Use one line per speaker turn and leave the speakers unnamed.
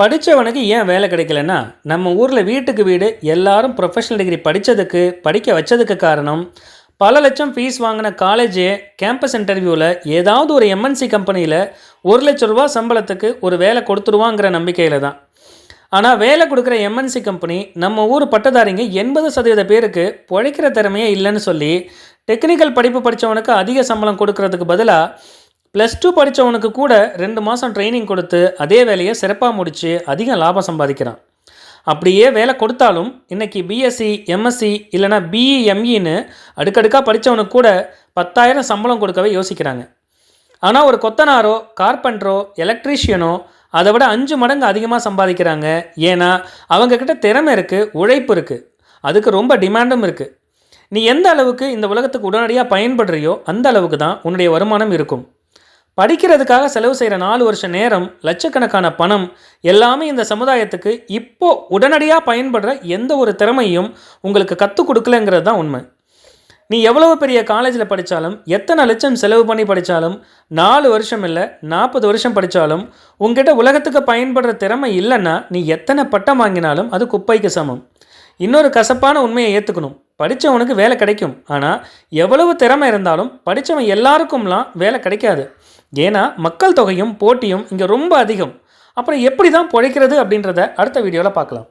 படித்தவனுக்கு ஏன் வேலை கிடைக்கலன்னா, நம்ம ஊரில் வீட்டுக்கு வீடு எல்லாரும் ப்ரொஃபஷனல் டிகிரி படிக்க வச்சதுக்கு காரணம், பல லட்சம் ஃபீஸ் வாங்கின காலேஜே கேம்பஸ் இன்டர்வியூவில் ஏதாவது ஒரு எம்என்சி கம்பெனியில் ரூ. 1,00,000 சம்பளத்துக்கு ஒரு வேலை கொடுத்துருவாங்கிற நம்பிக்கையில் தான். ஆனால் வேலை கொடுக்குற எம்என்சி கம்பெனி நம்ம ஊர் பட்டதாரிங்க 80% பேருக்கு பிழைக்கிற திறமையே இல்லைன்னு சொல்லி டெக்னிக்கல் படிப்பு படித்தவனுக்கு அதிக சம்பளம் கொடுக்கறதுக்கு பதிலாக +2 படித்தவனுக்கு கூட 2 மாதம் ட்ரைனிங் கொடுத்து அதே வேலையை சிறப்பாக முடித்து அதிக லாபம் சம்பாதிக்கிறான். அப்படியே வேலை கொடுத்தாலும் இன்றைக்கி பிஎஸ்சி, எம்எஸ்சி இல்லைனா பிஇ, எம்இன்னு அடுக்கடுக்காக படித்தவனுக்கு கூட 10,000 சம்பளம் கொடுக்கவே யோசிக்கிறாங்க. ஆனால் ஒரு கொத்தனாரோ, கார்பெண்டரோ, எலக்ட்ரீஷியனோ அதை விட 5 மடங்கு அதிகமாக சம்பாதிக்கிறாங்க. ஏன்னா அவங்கக்கிட்ட திறமை இருக்குது, உழைப்பு இருக்குது, அதுக்கு ரொம்ப டிமாண்டும் இருக்குது. நீ எந்த அளவுக்கு இந்த உலகத்துக்கு உடனடியாக பயன்படுறியோ அந்த அளவுக்கு தான் உன்னுடைய வருமானம் இருக்கும். படிக்கிறதுக்காக செலவு செய்கிற 4 வருஷ நேரம், லட்சக்கணக்கான பணம் எல்லாமே இந்த சமுதாயத்துக்கு இப்போது உடனடியாக பயன்படுற எந்த ஒரு திறமையும் உங்களுக்கு கற்றுக் கொடுக்கலங்கிறது தான் உண்மை. நீ எவ்வளவு பெரிய காலேஜில் படித்தாலும், எத்தனை லட்சம் செலவு பண்ணி படித்தாலும், 4 வருஷம் இல்லை 40 வருஷம் படித்தாலும் உங்ககிட்ட உலகத்துக்கு பயன்படுற திறமை இல்லைன்னா நீ எத்தனை பட்டம் வாங்கினாலும் அது குப்பைக்கு சமம். இன்னொரு கசப்பான உண்மையை ஏற்றுக்கணும். படித்தவனுக்கு வேலை கிடைக்கும், ஆனால் எவ்வளவு திறமை இருந்தாலும் படித்தவன் எல்லாருக்கும்லாம் வேலை கிடைக்காது. ஏன்னா மக்கள் தொகையும் போட்டியும் இங்கே ரொம்ப அதிகம். அப்புறம் எப்படி தான் பிழைக்கிறது அப்படின்றத அடுத்த வீடியோவில் பார்க்கலாம்.